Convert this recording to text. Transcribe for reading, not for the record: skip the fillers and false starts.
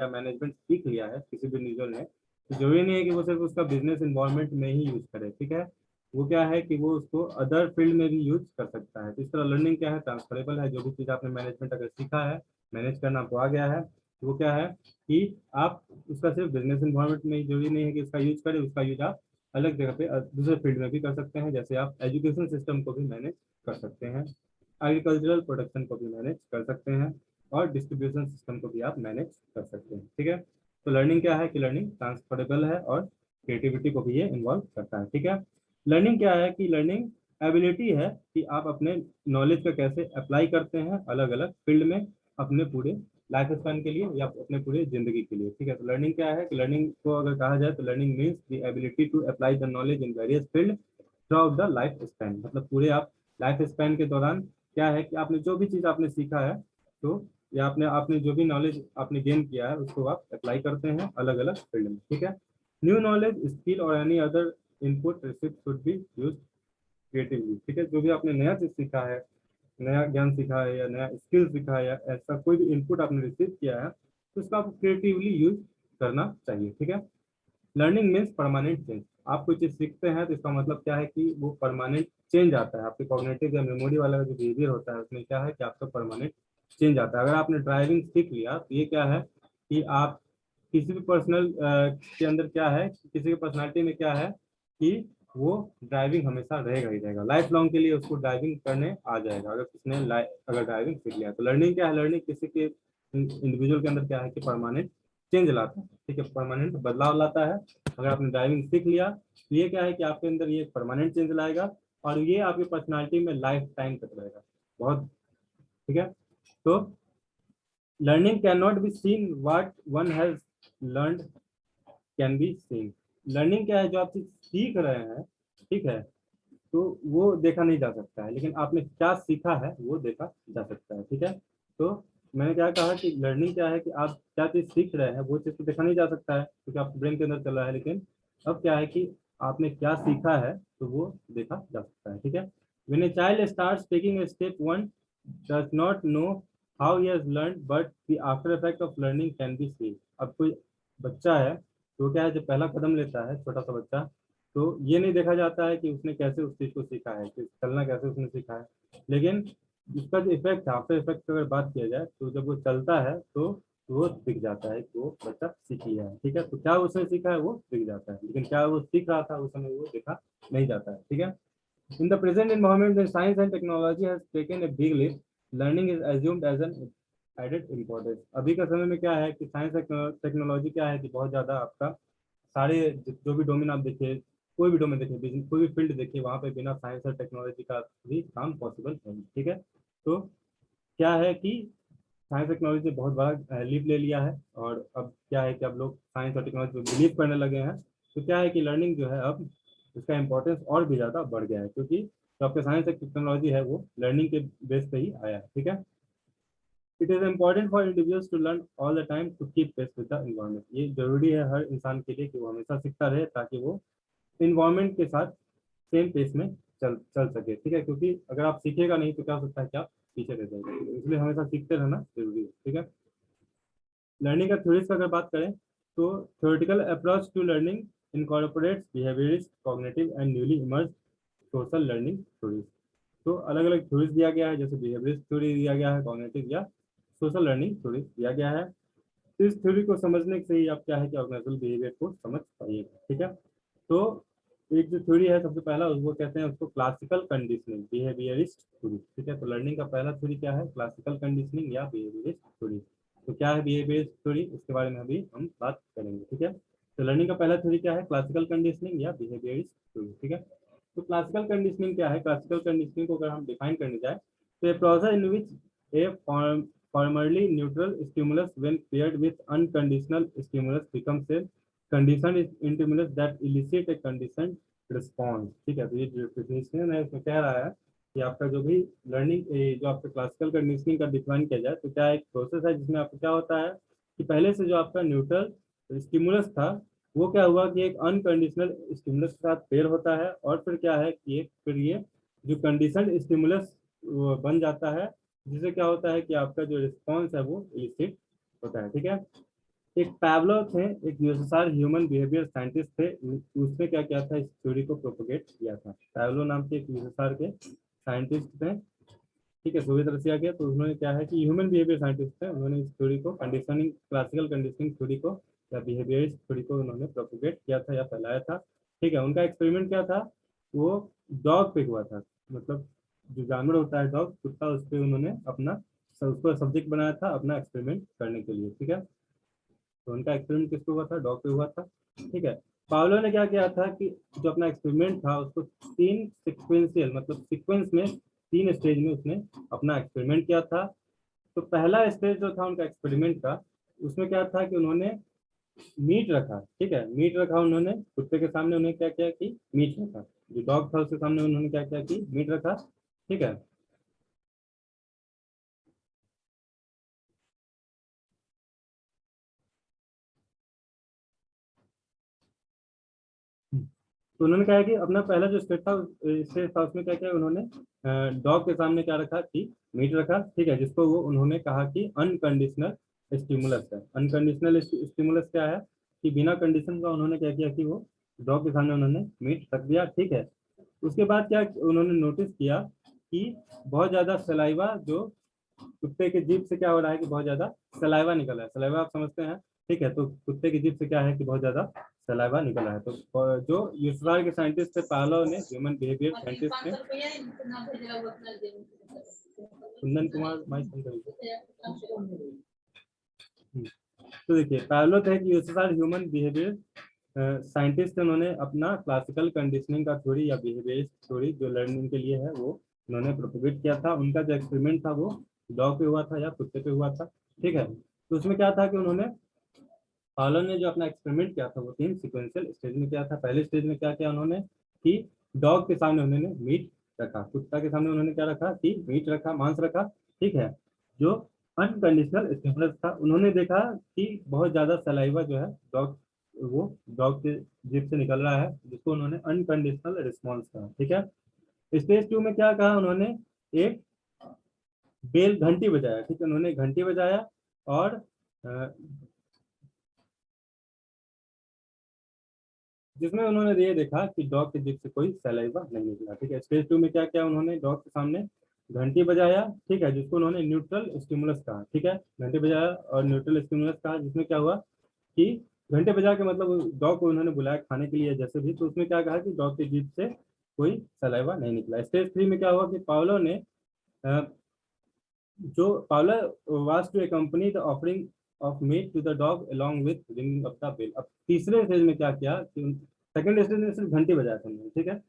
या मैनेजमेंट सीख लिया है किसी भी इंडिविजुअल ने, तो जरूरी नहीं है कि वो सिर्फ उसका बिजनेस इन्वायरमेंट में ही यूज करे, ठीक है। वो क्या है कि वो उसको अदर फील्ड में भी यूज कर सकता है। तो इस तरह लर्निंग क्या है, ट्रांसफरेबल है। जो भी चीज़ आपने मैनेजमेंट अगर सीखा है, मैनेज करना आपको आ गया है, तो वो क्या है कि आप उसका सिर्फ बिजनेस इन्वायरमेंट में ही, जरूरी नहीं है कि उसका यूज करें, उसका यूज आप अलग जगह पे दूसरे फील्ड में भी कर सकते हैं। जैसे आप एजुकेशन सिस्टम को भी मैनेज कर सकते हैं, एग्रीकल्चरल प्रोडक्शन को भी मैनेज कर सकते हैं, और डिस्ट्रीब्यूशन सिस्टम को भी आप मैनेज कर सकते हैं, ठीक है। तो लर्निंग क्या है कि लर्निंग ट्रांसफरेबल है और क्रिएटिविटी को भी ये इन्वॉल्व करता है, ठीक है। लर्निंग क्या है कि लर्निंग एबिलिटी है कि आप अपने नॉलेज का कैसे अप्लाई करते हैं अलग अलग फील्ड में अपने पूरे लाइफ स्पैन के लिए या अपने पूरे जिंदगी के लिए, ठीक है। तो लर्निंग क्या है कि लर्निंग को अगर कहा जाए तो learning means the ability to apply the knowledge in various field throughout the life span. मतलब पूरे आप लाइफ स्पैन के दौरान क्या है कि आपने जो भी चीज़ आपने सीखा है, तो या आपने आपने जो भी नॉलेज आपने गेन किया है उसको आप अप्लाई करते हैं अलग अलग फील्ड में, ठीक है। न्यू नॉलेज स्किल और any other input receipt should be use creatively, ठीक है। जो भी आपने नया चीज सीखा है, नया ज्ञान सीखा है या नया स्किल सीखा है या ऐसा कोई भी इनपुट आपने रिसीव किया है, तो उसका आपको क्रिएटिवली यूज करना चाहिए, ठीक है। Learning means permanent change. आप कोई चीज सीखते हैं तो इसका मतलब क्या है कि वो परमानेंट चेंज आता है। आपके कॉग्निटिव या मेमोरी वाला जो बिहेवियर होता है उसमें क्या है कि आपका परमानेंट चेंज आता है। अगर आपने ड्राइविंग सीख लिया तो ये क्या है कि आप किसी भी पर्सनल के अंदर क्या है, किसी की पर्सनालिटी में क्या है कि वो ड्राइविंग हमेशा रहेगा ही रहेगा, लाइफ लॉन्ग के लिए उसको ड्राइविंग करने आ जाएगा अगर किसने अगर ड्राइविंग सीख लिया। तो लर्निंग क्या है, लर्निंग किसी के इंडिविजुअल के अंदर क्या है कि परमानेंट चेंज लाता है, ठीक है, परमानेंट बदलाव लाता है। अगर आपने ड्राइविंग सीख लिया तो ये क्या है कि आपके अंदर ये परमानेंट चेंज लाएगा और ये आपकी पर्सनालिटी में लाइफ टाइम तक रहेगा, बहुत, ठीक है। तो learning can not be seen, what one has learned can be seen. Learning क्या है, जो आप चीज सीख रहे हैं, ठीक है, तो वो देखा नहीं जा सकता है, लेकिन आपने क्या सीखा है वो देखा जा सकता है, ठीक है। तो मैंने क्या कहा कि लर्निंग क्या है कि आप क्या चीज सीख रहे हैं वो चीज तो देखा नहीं जा सकता है क्योंकि आपके ब्रेन के अंदर चल रहा है, लेकिन अब क्या है कि आपने क्या सीखा है तो वो देखा जा सकता है, ठीक है। When a child starts taking a step, one does not know how he has learned, but the after effect of learning can be seen. अब कोई बच्चा है तो क्या है, जब पहला कदम लेता है छोटा सा बच्चा, तो ये नहीं देखा जाता है कि उसने कैसे उस चीज को सीखा है, कि चलना कैसे उसने सीखा है, लेकिन इसका जो इफेक्ट है, आफ्टर इफेक्ट की अगर बात किया जाए तो जब वो चलता है तो वो दिख जाता है कि वो बच्चा सीख लिया है, ठीक है। तो क्या उसने सीखा है वो दिख जाता है, लेकिन क्या वो सीख रहा था उस समय वो देखा नहीं जाता है, ठीक है। In the present environment, when science and technology has taken a big leap, learning is assumed as an added importance. अभी का समय में क्या है कि साइंस टेक्नोलॉजी क्या है कि बहुत ज्यादा आपका सारे जो भी डोमेन आप देखिए, कोई भी डोमेन देखिए, बिजनेस कोई भी फील्ड देखिए, वहाँ पे बिना साइंस और टेक्नोलॉजी का भी काम पॉसिबल है, ठीक है। तो क्या है कि साइंस टेक्नोलॉजी ने बहुत बड़ा लीप ले लिया है और अब क्या है कि अब लोग साइंस और टेक्नोलॉजी पे बिलीव करने लगे हैं। तो क्या है कि लर्निंग जो है अब उसका इम्पोर्टेंस और भी ज़्यादा बढ़ गया है, क्योंकि जो आपका साइंस और टेक्नोलॉजी है वो लर्निंग के बेस पे ही आया है, ठीक है। It is important for individuals to learn all the time to keep pace with the environment. ये जरूरी है हर इंसान के लिए कि वो हमेशा सीखता रहे ताकि वो इन्वायरमेंट के साथ सेम पेस में चल चल सके, ठीक है। क्योंकि अगर आप सीखेगा नहीं तो क्या हो सकता है कि आप पीछे रह जाएंगे, इसलिए हमेशा सीखते रहना जरूरी है, ठीक है। लर्निंग का थ्योरीज का अगर बात करें तो theoretical approach to learning incorporates behaviourist, cognitive and newly emerge social learning theories. तो अलग अलग थ्योरीज दिया गया है, जैसे बिहेवियरिस्ट थ्योरी दिया गया है, कॉग्निटिव या सोशल लर्निंग थ्योरी दिया गया है। तो इस थ्योरी को समझने से ही आप क्या है कि ऑर्गेनाइजेशनल बिहेवियर को समझ पाइएगा, ठीक है। तो एक जो थ्योरी है सबसे पहला उसको कहते हैं उसको क्लासिकल कंडीशनिंग बिहेवियरिस्ट थ्योरी, ठीक है। तो लर्निंग का पहला थ्योरी क्या है, क्लासिकल कंडीशनिंग या बिहेवियरिस्ट थ्योरी। तो क्या है बिहेवियरिस्ट थ्योरी, उसके बारे में अभी हम बात करेंगे, ठीक है। तो लर्निंग का पहला थ्योरी क्या है, क्लासिकल कंडीशनिंग या बिहेवियरिस्ट थ्योरी, ठीक है। तो क्लासिकल कंडीशनिंग क्या है, क्लासिकल कंडीशनिंग को अगर हम डिफाइन करने जाए तो a process in which A formerly neutral stimulus when paired with unconditional stimulus becomes a conditioned stimulus that elicit a conditioned response, ठीक है। तो ये जो डेफिनेशन है इसमें कह रहा है कि आपका जो भी लर्निंग जो आपका क्लासिकल कंडीशनिंग का डिफाइन किया जाए तो क्या एक प्रोसेस है जिसमें आपको क्या होता है कि पहले से जो आपका न्यूट्रल स्टिमुलस था वो क्या हुआ कि एक अनकंडीशनल स्टिमुलस के साथ पेयर होता है और फिर क्या है कि एक फिर ये जो कंडीशनड स्टिमुलस बन जाता है, जिससे क्या होता है कि आपका जो रिस्पॉन्स है वो इलिसिट होता है, ठीक है। एक पैवलोव थे, एक यूएसएसआर ह्यूमन बिहेवियर साइंटिस्ट थे, उसने क्या किया था, इस थ्योरी को प्रोपोगेट किया था। पैवलोव नाम के एक यूएसएसआर के साइंटिस्ट थे, ठीक है, सोवियत रशिया के। तो उन्होंने क्या है कि ह्यूमन बिहेवियर साइंटिस्ट थे, उन्होंने इस थ्योरी को कंडीशनिंग, क्लासिकल कंडीशनिंग थ्योरी को या बिहेवियरिस्ट थ्योरी को उन्होंने प्रोपोगेट किया था या फैलाया था, ठीक है। उनका एक्सपेरिमेंट क्या था, वो डॉग पे हुआ था, मतलब जो जानवर होता है डॉग, कुत्ता, उस पर उन्होंने अपना उसको सब्जेक्ट बनाया था अपना एक्सपेरिमेंट करने के लिए, ठीक है। तो उनका एक्सपेरिमेंट किस पे हुआ था, डॉग पे हुआ था, ठीक है। पावलो ने क्या किया था कि जो अपना एक्सपेरिमेंट था उसको तीन सिक्वेंशियल, मतलब सीक्वेंस में, तीन स्टेज में उसने अपना एक्सपेरिमेंट किया था। तो पहला स्टेज जो था उनका एक्सपेरिमेंट का, उसमें क्या था कि उन्होंने मीट रखा, ठीक है, मीट रखा उन्होंने कुत्ते के सामने, उन्होंने क्या किया कि मीट रखा, जो डॉग था उसके सामने उन्होंने क्या किया कि मीट रखा, ठीक है। तो उन्होंने क्या है कि अपना पहला जो स्टेट था उसमें क्या किया उन्होंने, डॉग के सामने क्या रखा कि मीट रखा, ठीक है, जिसको वो उन्होंने कहा कि अनकंडीशनल स्टिमुलस है। अनकंडीशनल स्टिमुलस क्या है कि बिना कंडीशन का उन्होंने क्या किया कि वो डॉग के सामने उन्होंने मीट रख दिया, ठीक है। उसके बाद क्या उन्होंने नोटिस किया कि बहुत ज्यादा सलाइवा जो कुत्ते के जीभ से क्या हो रहा है कि बहुत ज्यादा सलाइवा निकल रहा है, सलाइवा आप समझते हैं, ठीक है। तो कुत्ते की जीभ से क्या है कि बहुत ज्यादा सलाइवा निकला है। तो जो यूएसआर के साइंटिस्ट थे पावलोव ने, ह्यूमन बिहेवियर साइंटिस्ट ने, कुंदन कुमार माई तो देखिए पावलोव थे कि यूएसआर ह्यूमन बिहेवियर साइंटिस्ट, उन्होंने अपना क्लासिकल कंडीशनिंग का थ्योरी या बिहेवियर थ्योरी जो लर्निंग के लिए है वो उन्होंने प्रोपोगेट किया था। उनका जो एक्सपेरिमेंट था वो डॉग पे हुआ था या कुत्ते पे हुआ था, ठीक है। तो उसमें क्या था कि उन्होंने, पावलोव ने जो अपना एक्सपेरिमेंट किया था वो तीन सिक्वेंशियल स्टेज में किया था। पहले स्टेज में क्या किया उन्होंने कि डॉग के सामने उन्होंने मीट रखा, कुत्ता के सामने उन्होंने क्या रखा कि मीट रखा, मांस रखा, ठीक है। जो अनकंडीशनल स्टिमुलस था, उन्होंने देखा कि बहुत ज्यादा सलाइवा जो है डॉग, वो डॉग के जीभ से निकल रहा है, जिसको उन्होंने अनकंडीशनल रिस्पॉन्स कहा, ठीक है। स्टेज टू में क्या कहा उन्होंने, एक बेल घंटी बजाया, ठीक है, उन्होंने घंटी बजाया और जिसमें उन्होंने ये देखा कि डॉग के जीभ से कोई सलाइवा नहीं निकला, ठीक है। स्टेज टू में क्या किया उन्होंने, डॉग के सामने घंटी बजाया, ठीक है, जिसको उन्होंने न्यूट्रल स्टिमुलस कहा, ठीक है, घंटी बजाया और न्यूट्रल स्टिमुलस कहा, जिसमें क्या हुआ कि घंटे बजा के मतलब डॉग को उन्होंने बुलाया खाने के लिए जैसे भी, तो उसमें क्या कहा कि डॉग के जीभ से कोई सलाइवा नहीं निकला। स्टेज थ्री में क्या हुआ कि पावलो ने, अ, जो Pavlov was to accompany the offering of meat to the dog along with ringing of the bell। अब तीसरे स्टेज में क्या किया कि सेकंड स्टेज में सिर्फ घंटी बजाया था उन्होंने, ठीक है।